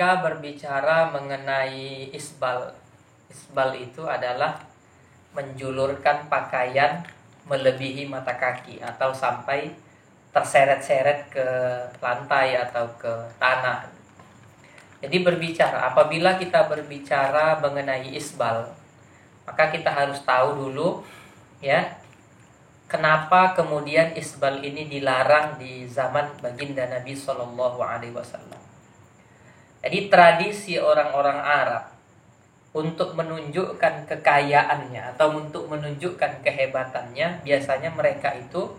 kita berbicara mengenai isbal. Isbal itu adalah menjulurkan pakaian melebihi mata kaki atau sampai terseret-seret ke lantai atau ke tanah. Jadi apabila kita berbicara mengenai isbal, maka kita harus tahu dulu ya, kenapa kemudian isbal ini dilarang di zaman baginda Nabi Shallallahu Alaihi Wasallam. Jadi tradisi orang-orang Arab untuk menunjukkan kekayaannya atau untuk menunjukkan kehebatannya, biasanya mereka itu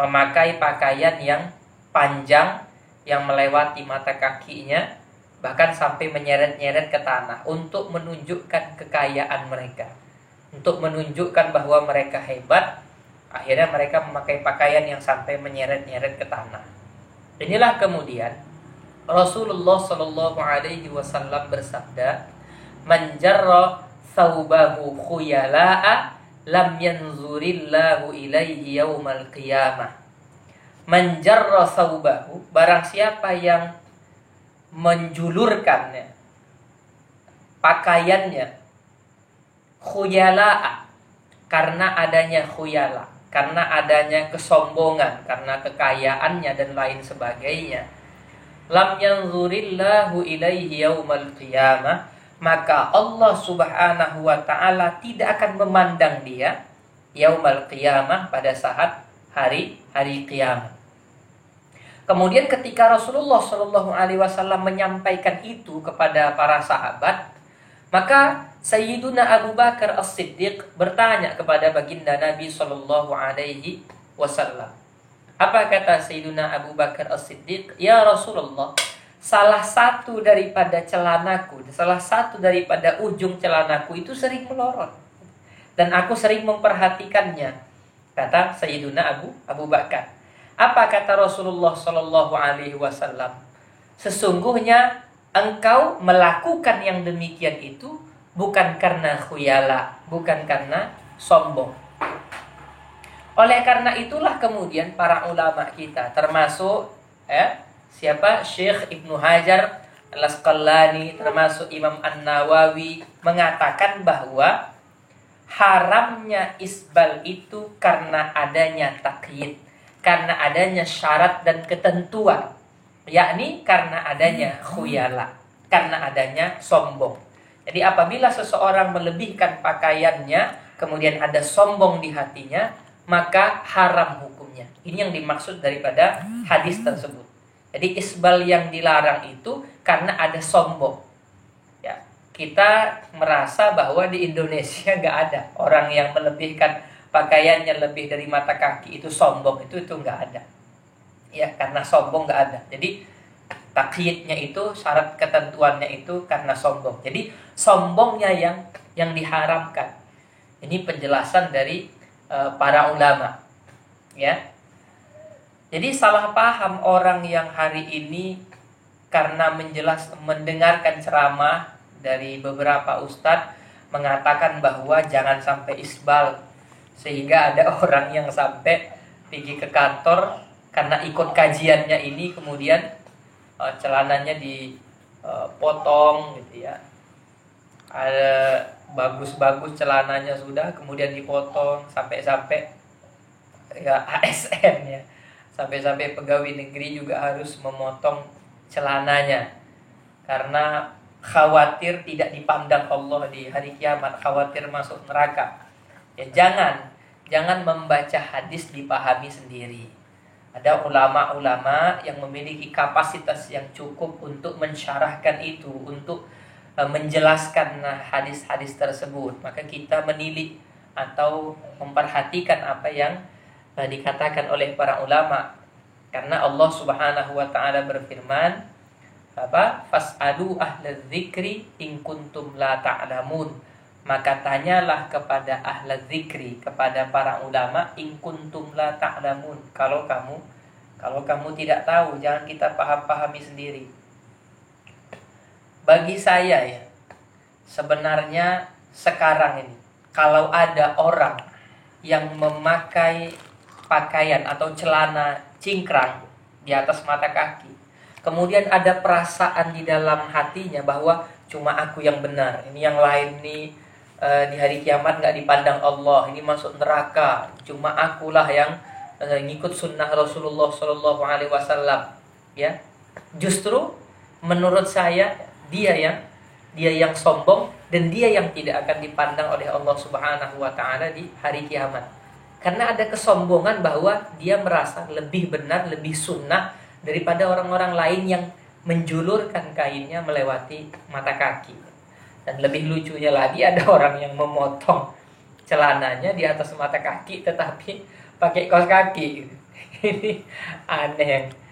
memakai pakaian yang panjang yang melewati mata kakinya, bahkan sampai menyeret-nyeret ke tanah untuk menunjukkan kekayaan mereka, untuk menunjukkan bahwa mereka hebat. Akhirnya mereka memakai pakaian yang sampai menyeret-nyeret ke tanah. Inilah kemudian Rasulullah Shallallahu Alaihi Wasallam bersabda, "Man jarra thawbahu khuyala'a lam yanzurillahu ilaihi yaumal qiyamah." Man jarra thawbahu, barang siapa yang menjulurkan pakaiannya khuyala'a, karena adanya khuyala, karena adanya kesombongan, karena kekayaannya dan lain sebagainya, lam yanzurillahu ilaihi yaumal qiyamah, maka Allah Subhanahu wa taala tidak akan memandang dia yaumal qiyamah, pada saat hari kiamat. Kemudian ketika Rasulullah Shallallahu Alaihi Wasallam menyampaikan itu kepada para sahabat, maka Sayyiduna Abu Bakar As-Siddiq bertanya kepada baginda Nabi Shallallahu Alaihi Wasallam. Apa kata Sayyiduna Abu Bakar As-Siddiq? Ya Rasulullah, salah satu daripada celanaku, salah satu daripada ujung celanaku itu sering melorot, dan aku sering memperhatikannya. Kata Sayyiduna Abu Bakar. Apa kata Rasulullah Shallallahu Alaihi Wasallam? Sesungguhnya engkau melakukan yang demikian itu bukan karena khuyala, bukan karena sombong. Oleh karena itulah kemudian para ulama kita, termasuk siapa? Syekh Ibnu Hajar Al-Asqalani, termasuk Imam An-Nawawi, mengatakan bahwa haramnya isbal itu karena adanya takyid, karena adanya syarat dan ketentuan, yakni karena adanya khuyala, karena adanya sombong. Jadi apabila seseorang melebihkan pakaiannya, kemudian ada sombong di hatinya, maka haram hukumnya. Ini yang dimaksud daripada hadis tersebut. Jadi isbal yang dilarang itu karena ada sombong. Ya, kita merasa bahwa di Indonesia nggak ada orang yang melebihkan pakaiannya lebih dari mata kaki itu sombong, itu nggak ada. Ya, karena sombong nggak ada. Jadi takyidnya itu, syarat ketentuannya itu karena sombong. Jadi sombongnya yang diharamkan. Ini penjelasan dari para ulama, ya. Jadi salah paham orang yang hari ini karena mendengarkan ceramah dari beberapa ustadz mengatakan bahwa jangan sampai isbal, sehingga ada orang yang sampai pergi ke kantor karena ikut kajiannya ini, kemudian celananya dipotong gitu ya. Ada bagus-bagus celananya sudah, kemudian dipotong sampai ya ASN ya, sampai pegawai negeri juga harus memotong celananya karena khawatir tidak dipandang Allah di hari kiamat, khawatir masuk neraka. Ya jangan membaca hadis dipahami sendiri. Ada ulama-ulama yang memiliki kapasitas yang cukup untuk mensyarahkan itu, untuk menjelaskan hadis-hadis tersebut. Maka kita menilik atau memperhatikan apa yang dikatakan oleh para ulama. Karena Allah Subhanahu wa taala berfirman, fas'alu ahlaz zikri in kuntum la ta'lamun. Maka tanyalah kepada ahlaz zikri, kepada para ulama, in kuntum la ta'lamun. Kalau kamu tidak tahu, jangan kita pahami sendiri. Bagi saya ya, sebenarnya sekarang ini kalau ada orang yang memakai pakaian atau celana cingkrang di atas mata kaki, Kemudian ada perasaan di dalam hatinya bahwa cuma aku yang benar, ini yang lain nih di hari kiamat nggak dipandang Allah, ini masuk neraka, cuma akulah yang ngikut sunnah Rasulullah Shallallahu Alaihi Wasallam. Ya, justru menurut saya dia yang sombong dan dia yang tidak akan dipandang oleh Allah Subhanahu Wa Taala di hari kiamat. Karena ada kesombongan bahwa dia merasa lebih benar, lebih sunnah daripada orang-orang lain yang menjulurkan kainnya melewati mata kaki. Dan lebih lucunya lagi ada orang yang memotong celananya di atas mata kaki tetapi pakai kaos kaki. Ini aneh.